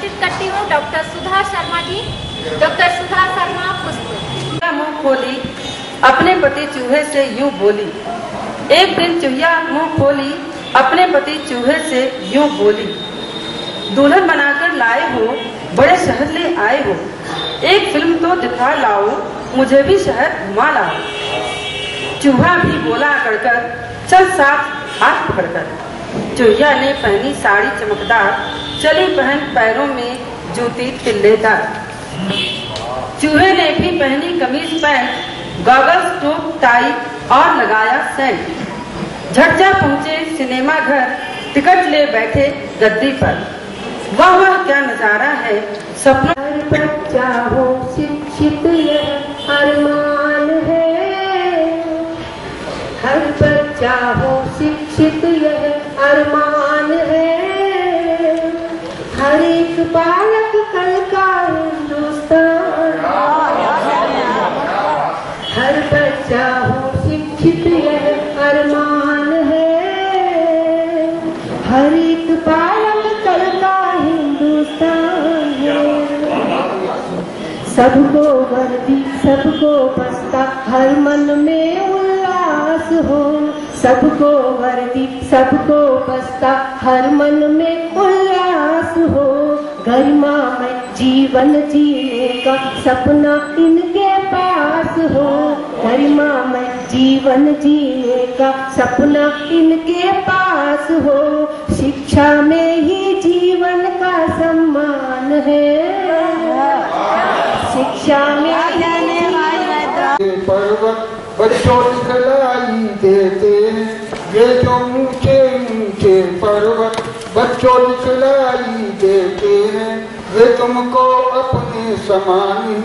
उपस्थित करती हूँ डॉक्टर सुधा शर्मा जी। डॉक्टर सुधा शर्मा पुष्प। मुँह खोली अपने पति चूहे से यूं बोली। एक दिन चूहिया मुँह खोली अपने पति चूहे से यूं बोली। दुल्हन बनाकर लाए हो, बड़े शहर ले आए हो, एक फिल्म तो दिखा लाओ, मुझे भी शहर घुमा लाओ। चूहा भी बोला अकड़कर, चल साथ हाथ पकड़कर। चूहिया ने पहनी साड़ी चमकदार, चली पहन पैरों में जूती तिल्लेदार। चूहे ने भी पहनी कमीज पैंट, गॉगल्स टोप टाई और लगाया सेंट। झट जा पहुंचे सिनेमा घर, टिकट ले बैठे गद्दी पर। वाह वाह क्या नजारा है, सपना। हर बच्चा हो शिक्षित यह अरमान है, हर बच्चा हो शिक्षित यह अरमान है। हर एक बालक कल का हिंदुस्तान, हर बच्चा हो शिक्षित यह अरमान है। हर एक बालक कल का हिंदुस्तान है। सबको वर्दी सबको बस्ता, हर मन में उल्लास हो। सबको वर्दी सबको बस्ता, हर मन में उल्लास हो। गरिमामय जीवन जीने का सपना इनके पास हो। गरिमामय जीवन जीने का सपना इनके पास हो। शिक्षा में ही जीवन का सम्मान है, शिक्षा में पर्वत बच्चों दिखलाई देते हैं, ये जो ऊंचे ऊंचे पर्वत बच्चों दिखलाई देते हैं। ये तुमको अपने समान ही,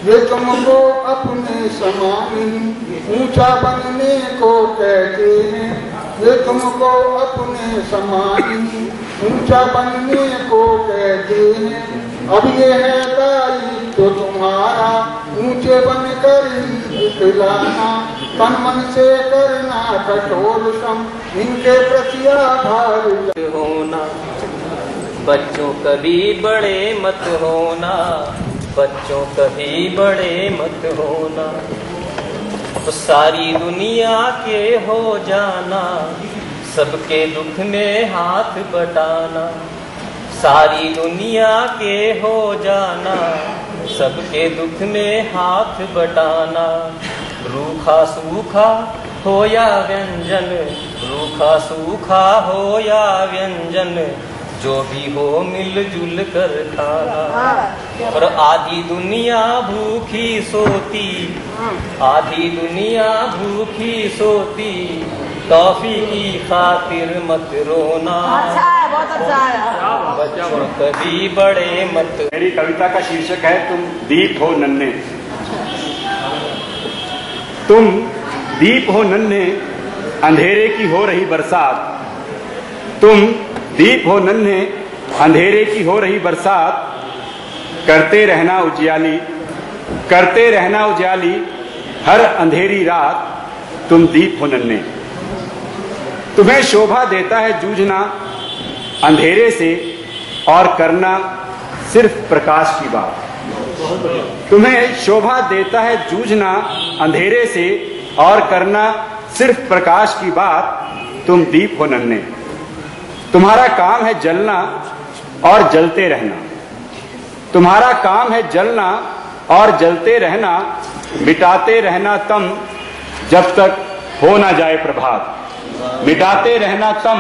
ये तुमको अपने समान ही ऊंचा बनने को कहते हैं। ये तुमको अपने समान ही ऊंचा बनने को कहते हैं। अब ये है दायित्व तो तुम्हारा, ऊंचे बनकर ही दिखलाना। तन मन से करना कठोर श्रम, इनके प्रति आभार होना। बच्चों कभी बड़े मत होना, बच्चों कभी बड़े मत होना। तो सारी दुनिया के हो जाना, सबके दुख में हाथ बटाना। सारी दुनिया के हो जाना, सबके दुख में हाथ बटाना। रूखा सूखा हो या व्यंजन, रूखा सूखा हो या व्यंजन, जो भी हो मिलजुल कर खाना। और आधी दुनिया भूखी सोती, आधी दुनिया भूखी सोती, टॉफी की खातिर मत रोना। अच्छा है, बहुत अच्छा है। बच्चों कभी बड़े मत। मेरी कविता का शीर्षक है तुम दीप हो नन्हे। तुम दीप हो नन्हे, अंधेरे की हो रही बरसात। तुम दीप हो नन्हे, अंधेरे की हो रही बरसात। करते रहना उजियाली, करते रहना उजियाली, हर अंधेरी रात। तुम दीप हो नन्हे। तुम्हें शोभा देता है जूझना अंधेरे से और करना सिर्फ प्रकाश की बात। तुम्हें शोभा देता है जूझना अंधेरे से और करना सिर्फ प्रकाश की बात। तुम दीप हो नन्हे। तुम्हारा काम है जलना और जलते रहना। तुम्हारा काम है जलना और जलते रहना। मिटाते रहना तम जब तक हो ना जाए प्रभात। मिटाते रहना तम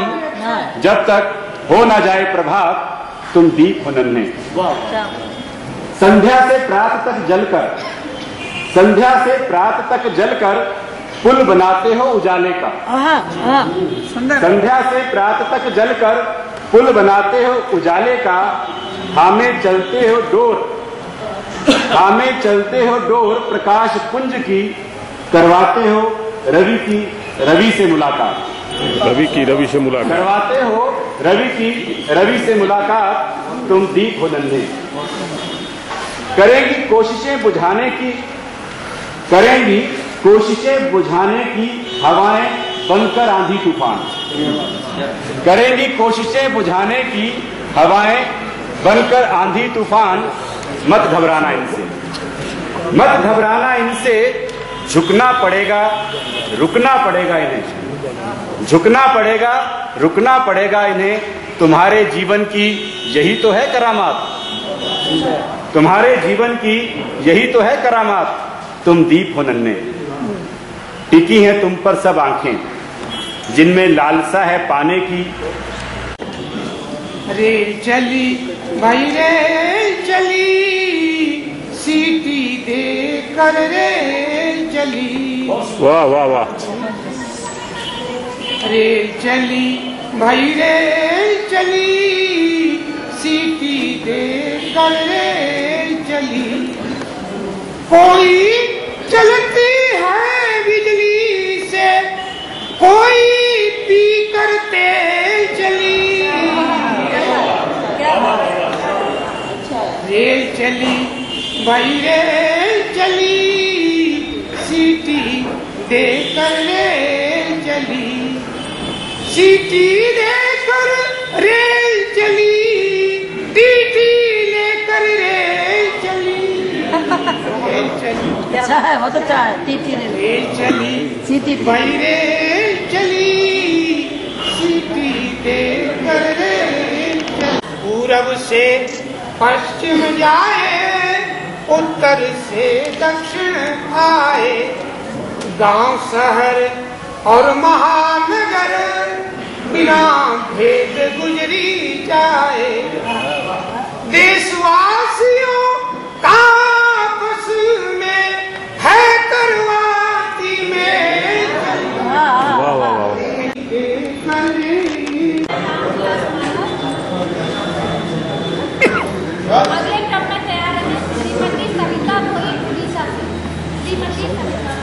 जब तक हो ना जाए प्रभात। तुम दीप हो नन्हे। संध्या से प्रात तक जलकर, संध्या से प्रात तक जलकर पुल बनाते हो उजाले का। संध्या से प्रात तक जलकर पुल बनाते हो उजाले का। हमें चलते हो डोर, हमें चलते हो डोर प्रकाश पुंज की। करवाते हो रवि की रवि से मुलाकात। रवि की रवि से मुलाकात करवाते हो रवि की रवि से मुलाकात। तुम दीप हो नन्हे। करेंगी कोशिशें बुझाने की, करेंगी कोशिशें बुझाने की हवाएं बनकर आंधी तूफान। करेंगी कोशिशें बुझाने की हवाएं बनकर आंधी तूफान, मत घबराना इनसे, मत घबराना इनसे। झुकना पड़ेगा, रुकना पड़ेगा इन्हें, झुकना पड़ेगा, रुकना पड़ेगा इन्हें। तुम्हारे जीवन की यही तो है करामात, तुम्हारे जीवन की यही तो है करामात। तुम दीप हो नन्हे, टिकी हैं तुम पर सब आंखें, जिनमें लालसा है पाने की। रेल चली भाई रेल चली, सीटी दे कर रेल चली। वाह वाह वाह। रेल चली भाई रेल चली, सीटी दे कर रेल चली। कोई चलती है बिजली से, कोई पी कर तेल चली। रेल चली भाई रेल चली, सीटी देकर रेल चली। सीटी देकर रेल चली, टीटी लेकर रेल चली। रेल चली, अच्छा है, बहुत अच्छा है। टीटी ने रेल चली, सीटी भाई रेल चली, सीटी देकर रेल चली। पूरब से पश्चिम जाए, उत्तर से दक्षिण आए, गांव शहर और महानगर बिना भेद गुजरी जाए। देशवासियों का आपस में है करवाती में। वाह वाह वाह। अगले क्रम में तैयार है श्रीमती सविता भोई उड़ीसा से। श्रीमती सविता।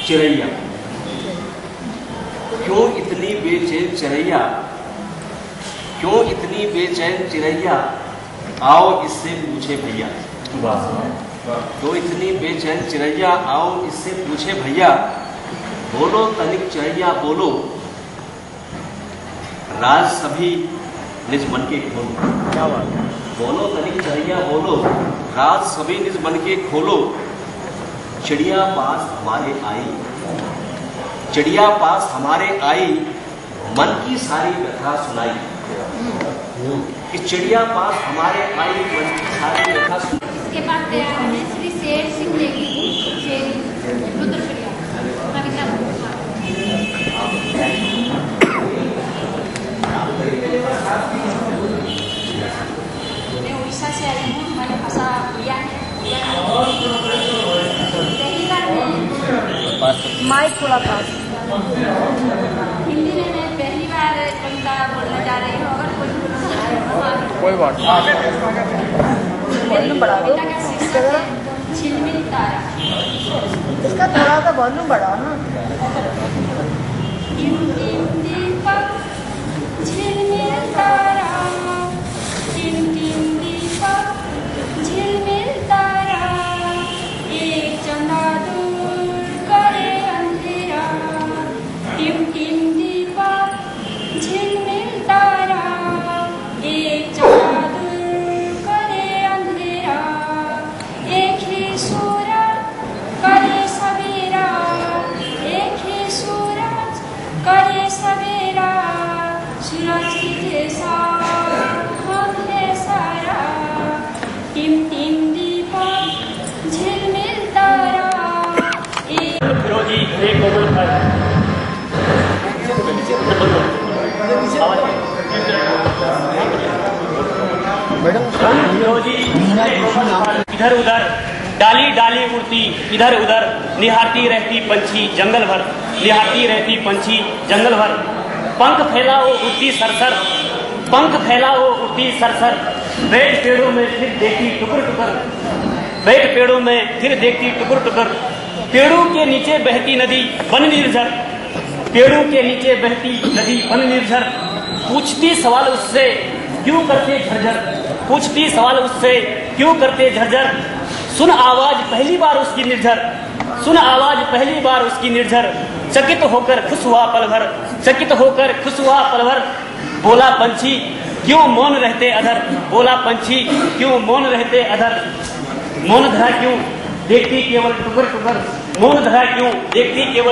चिरैया, क्यों इतनी बेचैन चिरैया, क्यों इतनी बेचैन चिरैया, आओ इससे पूछे भैया। क्यों इतनी बेचैन चिरैया, आओ इससे पूछे भैया। बोलो तनिक चिरैया बोलो, राज सभी निज मन के खोलो। क्या बात है। बोलो तनिक चिरैया बोलो, राज सभी निज मन के खोलो। चिड़िया पास हमारे आई, चिड़िया पास हमारे आई, मन की सारी व्यथा सुनाई। कि चिड़िया पास हमारे आई, मन की सारी व्यथा सुनाई। इसके बाद तैयार है श्री शेर सिंह नेगी, शेरी रुद्रप्रयाग। कविता मैं उड़ीसा से आई हूँ। हमारी भाषा उड़िया है। पहली बार मैं माइक थोड़ा पास। हिंदी में मैं पहली बार कविता बोलने जा रही हूँ। अगर कोई कोई बात वॉल्यूम बढ़ा दो। कविता का शीर्षक है झिलमिल तारा। इसका थोड़ा सा वॉल्यूम बढ़ाओ ना। टिम टिम दीपक झिलमिल तारा, टिम टिम दीपक झिलमिल तारा, एक चंदा दूर करे अंधेरा। टिम टिम दीपक झिलमिल तारा, एक चंदा दूर करे अंधेरा। एक ही सूरज करे सवेरा, एक ही सूरज करे सवेरा। सूरज की जैसा हम है सारा, टिम टिम दीपक झिलमिल तारा। फिरोजी एक गजल है। फिरोजी इधर उधर डाली डाली उड़ती, इधर उधर निहारती रहती पंछी जंगल भर, निहारती रहती पंछी जंगल भर। पंख फैला वो उड़ती सरसर, पंख फैला वो उड़ती सरसर। बैठ पेड़ों में फिर देखती टुकर टुकर, बैठ पेड़ों में फिर देखती टुकर टुकर। पेड़ों के नीचे बहती नदी बन निर्झर, पेड़ों के नीचे बहती नदी बन निर्झर। पूछती सवाल उससे क्यों करते झरझर, पूछती सवाल उससे क्यों करते झरझर। सुन आवाज पहली बार उसकी निर्झर, सुन आवाज पहली बार उसकी निर्झर, चकित होकर खुश हुआ पल भर, चकित होकर खुश हुआ पल भर। बोला पंछी क्यों मौन रहते अधर, बोला पंछी क्यों मौन रहते अधर। मौन धरा क्यों देखती केवल टुकर टुकर, मौन धरा क्यों देखती केवल